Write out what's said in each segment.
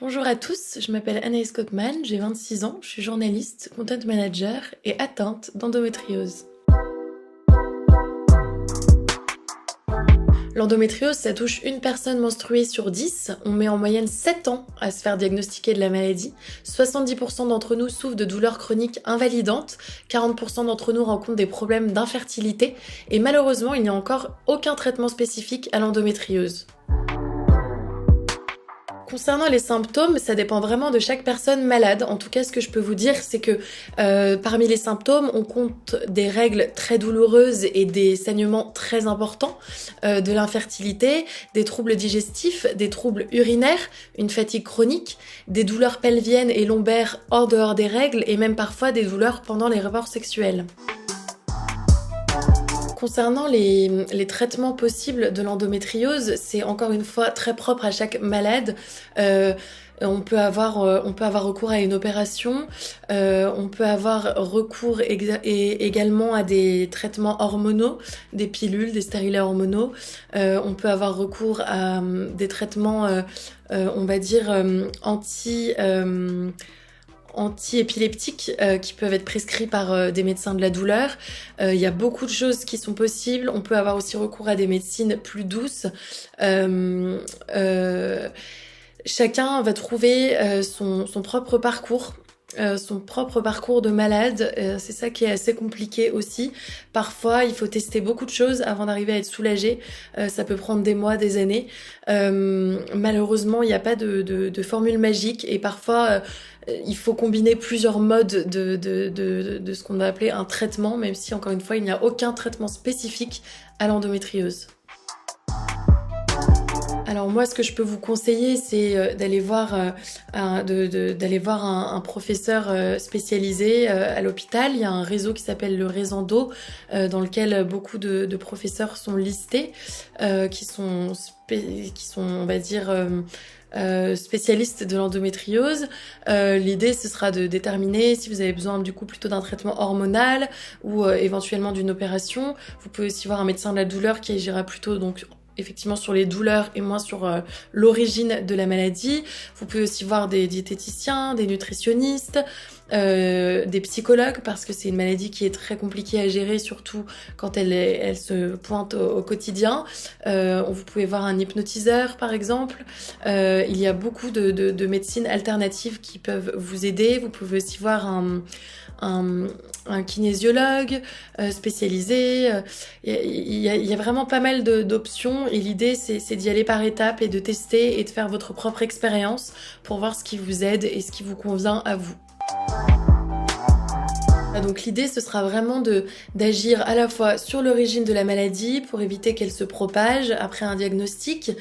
Bonjour à tous, je m'appelle Anaïs Koopman, j'ai 26 ans, je suis journaliste, content manager et atteinte d'endométriose. L'endométriose, ça touche une personne menstruée sur 10. On met en moyenne 7 ans à se faire diagnostiquer de la maladie. 70% d'entre nous souffrent de douleurs chroniques invalidantes. 40% d'entre nous rencontrent des problèmes d'infertilité. Et malheureusement, il n'y a encore aucun traitement spécifique à l'endométriose. Concernant les symptômes, ça dépend vraiment de chaque personne malade. En tout cas, ce que je peux vous dire, c'est que parmi les symptômes, on compte des règles très douloureuses et des saignements très importants, de l'infertilité, des troubles digestifs, des troubles urinaires, une fatigue chronique, des douleurs pelviennes et lombaires hors dehors des règles et même parfois des douleurs pendant les rapports sexuels. Concernant les traitements possibles de l'endométriose, c'est encore une fois très propre à chaque malade. On peut avoir recours à une opération, on peut avoir recours également à des traitements hormonaux, des pilules, des stérilets hormonaux. On peut avoir recours à des traitements, on va dire, anti-épileptiques qui peuvent être prescrits par des médecins de la douleur. Il y a beaucoup de choses qui sont possibles. On peut avoir aussi recours à des médecines plus douces. Chacun va trouver son propre parcours. Son propre parcours de malade, c'est ça qui est assez compliqué aussi. Parfois, il faut tester beaucoup de choses avant d'arriver à être soulagé. Ça peut prendre des mois, des années. Malheureusement, il n'y a pas de formule magique et parfois, il faut combiner plusieurs modes de ce qu'on va appeler un traitement, même si, encore une fois, il n'y a aucun traitement spécifique à l'endométriose. Alors moi, ce que je peux vous conseiller, c'est d'aller voir un professeur spécialisé à l'hôpital. Il y a un réseau qui s'appelle le Réseau dans lequel beaucoup de professeurs sont listés, qui sont, on va dire, spécialistes de l'endométriose. L'idée, ce sera de déterminer si vous avez besoin du coup plutôt d'un traitement hormonal ou éventuellement d'une opération. Vous pouvez aussi voir un médecin de la douleur qui agira plutôt donc effectivement sur les douleurs et moins sur l'origine de la maladie. Vous pouvez aussi voir des diététiciens, des nutritionnistes, des psychologues parce que c'est une maladie qui est très compliquée à gérer, surtout quand elle se pointe au quotidien. Vous pouvez voir un hypnotiseur par exemple. Il y a beaucoup de médecines alternatives qui peuvent vous aider. Vous pouvez aussi voir un kinésiologue spécialisé. Il y a vraiment pas mal d'options et l'idée c'est d'y aller par étapes et de tester et de faire votre propre expérience pour voir ce qui vous aide et ce qui vous convient à vous. Donc l'idée, ce sera vraiment d'agir à la fois sur l'origine de la maladie pour éviter qu'elle se propage après un diagnostic,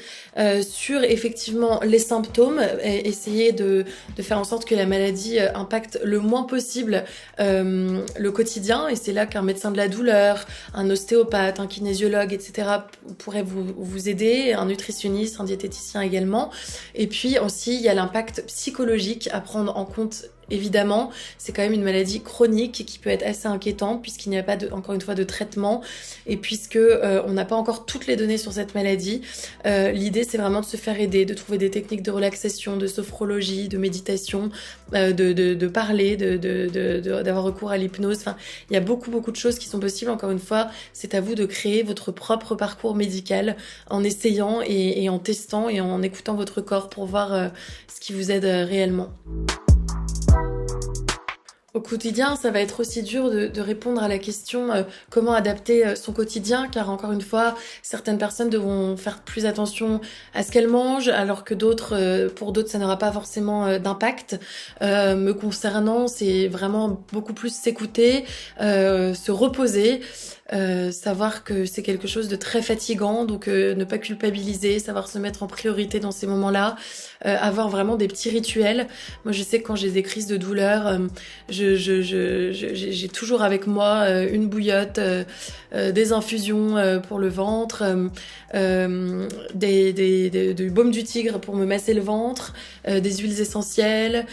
sur effectivement les symptômes, et essayer de faire en sorte que la maladie impacte le moins possible le quotidien. Et c'est là qu'un médecin de la douleur, un ostéopathe, un kinésiologue, etc. pourrait vous aider, un nutritionniste, un diététicien également. Et puis aussi, il y a l'impact psychologique à prendre en compte. Évidemment, c'est quand même une maladie chronique qui peut être assez inquiétante puisqu'il n'y a pas encore une fois de traitement et puisque on n'a pas encore toutes les données sur cette maladie. L'idée, c'est vraiment de se faire aider, de trouver des techniques de relaxation, de sophrologie, de méditation, de parler, d'avoir recours à l'hypnose. Enfin, il y a beaucoup de choses qui sont possibles. Encore une fois, c'est à vous de créer votre propre parcours médical en essayant et en testant et en écoutant votre corps pour voir ce qui vous aide réellement. Au quotidien, ça va être aussi dur de répondre à la question comment adapter son quotidien, car encore une fois, certaines personnes devront faire plus attention à ce qu'elles mangent, alors que pour d'autres, ça n'aura pas forcément d'impact. Me concernant, c'est vraiment beaucoup plus s'écouter, se reposer, savoir que c'est quelque chose de très fatigant, donc ne pas culpabiliser, savoir se mettre en priorité dans ces moments-là, avoir vraiment des petits rituels. Moi, je sais que quand j'ai des crises de douleur, je j'ai toujours avec moi une bouillotte, des infusions pour le ventre, du baume du tigre pour me masser le ventre, des huiles essentielles,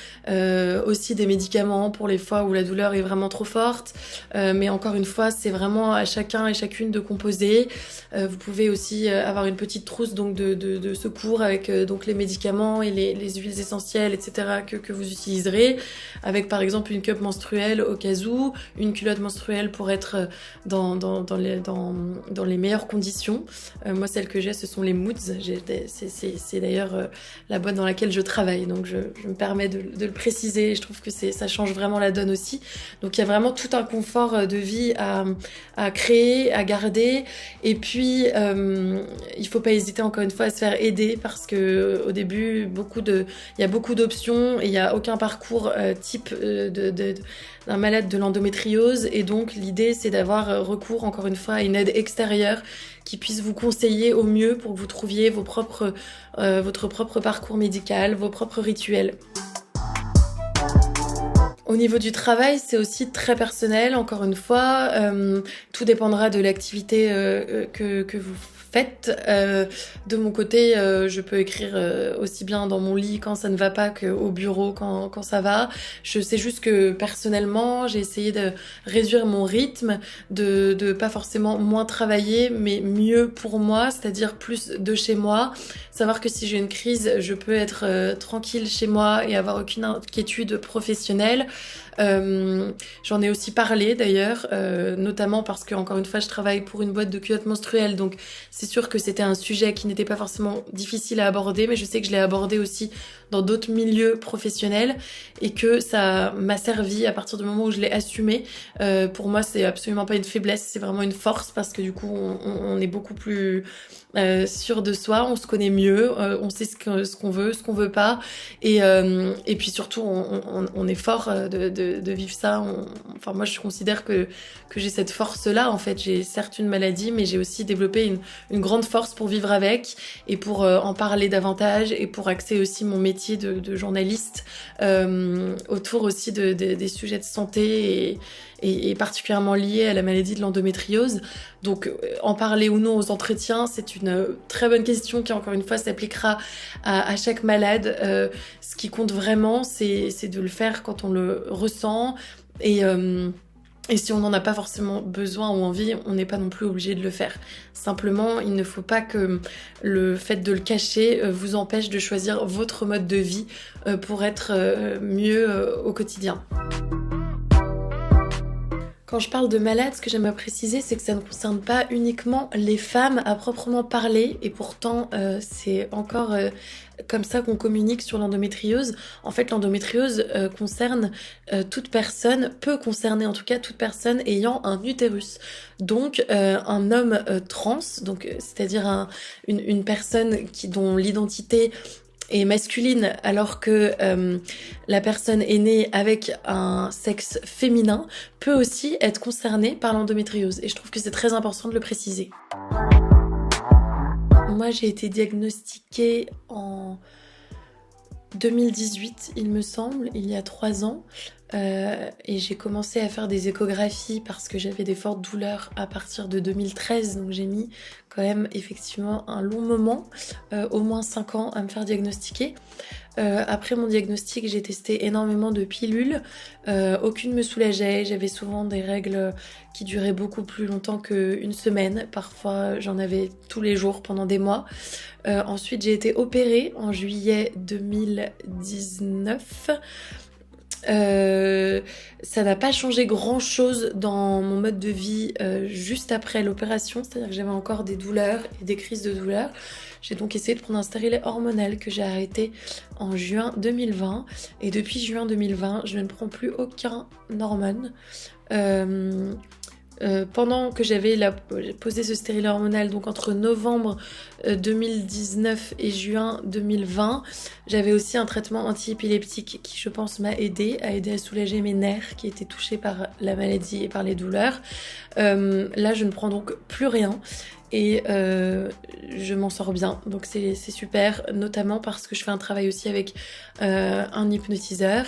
aussi des médicaments pour les fois où la douleur est vraiment trop forte. Mais encore une fois, c'est vraiment à chacun et chacune de composer. Vous pouvez aussi avoir une petite trousse donc de secours avec donc les médicaments et les huiles essentielles, etc. que vous utiliserez, avec par exemple une cup menstruelle au cas où, une culotte menstruelle pour être dans les meilleures conditions. Moi, celle que j'ai, ce sont les Moods. C'est d'ailleurs la boîte dans laquelle je travaille, donc je me permets de le préciser. Je trouve que ça change vraiment la donne aussi. Donc il y a vraiment tout un confort de vie à créer, à garder. Et puis il faut pas hésiter encore une fois à se faire aider, parce que au début il y a beaucoup d'options et il y a aucun parcours type d'un malade de l'endométriose, et donc l'idée c'est d'avoir recours encore une fois à une aide extérieure qui puisse vous conseiller au mieux pour que vous trouviez votre propre parcours médical, vos propres rituels. Au niveau du travail, c'est aussi très personnel, encore une fois. Tout dépendra de l'activité que vous faites. De mon côté, je peux écrire aussi bien dans mon lit quand ça ne va pas qu'au bureau quand ça va. Je sais juste que personnellement, j'ai essayé de réduire mon rythme, de pas forcément moins travailler, mais mieux pour moi, c'est-à-dire plus de chez moi. Savoir que si j'ai une crise, je peux être tranquille chez moi et avoir aucune inquiétude professionnelle. J'en ai aussi parlé d'ailleurs, notamment parce que encore une fois je travaille pour une boîte de culottes menstruelles, donc c'est sûr que c'était un sujet qui n'était pas forcément difficile à aborder, mais je sais que je l'ai abordé aussi dans d'autres milieux professionnels et que ça m'a servi à partir du moment où je l'ai assumé. Pour moi, c'est absolument pas une faiblesse, c'est vraiment une force, parce que du coup on est beaucoup plus sûr de soi, on se connaît mieux, on sait ce qu'on veut, ce qu'on veut pas, et puis surtout on est fort de vivre ça. Enfin moi je considère que j'ai cette force là, en fait. J'ai certes une maladie, mais j'ai aussi développé une grande force pour vivre avec et pour en parler davantage, et pour axer aussi mon métier de journaliste autour aussi des sujets de santé et particulièrement liés à la maladie de l'endométriose. Donc en parler ou non aux entretiens, c'est une très bonne question qui encore une fois s'appliquera à chaque malade. Ce qui compte vraiment, c'est de le faire quand on le ressent, et si on n'en a pas forcément besoin ou envie, on n'est pas non plus obligé de le faire. Simplement, il ne faut pas que le fait de le cacher vous empêche de choisir votre mode de vie pour être mieux au quotidien. Quand je parle de malades, ce que j'aimerais préciser, c'est que ça ne concerne pas uniquement les femmes à proprement parler, et pourtant c'est encore comme ça qu'on communique sur l'endométriose. En fait, l'endométriose concerne toute personne, peut concerner en tout cas toute personne ayant un utérus. Donc un homme trans, donc c'est-à-dire une personne dont l'identité est masculine alors que la personne est née avec un sexe féminin, peut aussi être concernée par l'endométriose. Et je trouve que c'est très important de le préciser. Moi, j'ai été diagnostiquée en 2018, il me semble, il y a 3 ans. Et j'ai commencé à faire des échographies parce que j'avais des fortes douleurs à partir de 2013, donc j'ai mis quand même effectivement un long moment, au moins 5 ans à me faire diagnostiquer. Après mon diagnostic, j'ai testé énormément de pilules, aucune me soulageait, j'avais souvent des règles qui duraient beaucoup plus longtemps qu'une semaine, parfois j'en avais tous les jours pendant des mois. Ensuite j'ai été opérée en juillet 2019. Ça n'a pas changé grand chose dans mon mode de vie juste après l'opération, c'est-à-dire que j'avais encore des douleurs et des crises de douleurs. J'ai donc essayé de prendre un stérilet hormonal que j'ai arrêté en juin 2020, et depuis juin 2020 je ne prends plus aucun hormone. Pendant que j'avais posé ce stérilet hormonal, donc entre novembre 2019 et juin 2020, j'avais aussi un traitement antiépileptique qui, je pense, m'a aidé à soulager mes nerfs qui étaient touchés par la maladie et par les douleurs. Là, je ne prends donc plus rien. et je m'en sors bien, donc c'est super, notamment parce que je fais un travail aussi avec un hypnotiseur,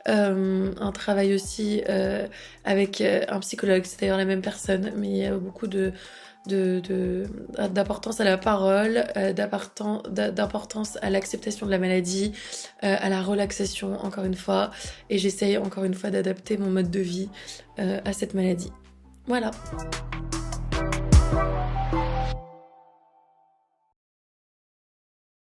un travail aussi avec un psychologue, c'est d'ailleurs la même personne, mais il y a beaucoup d'importance à la parole, d'importance à l'acceptation de la maladie, à la relaxation encore une fois, et j'essaye encore une fois d'adapter mon mode de vie à cette maladie. Voilà.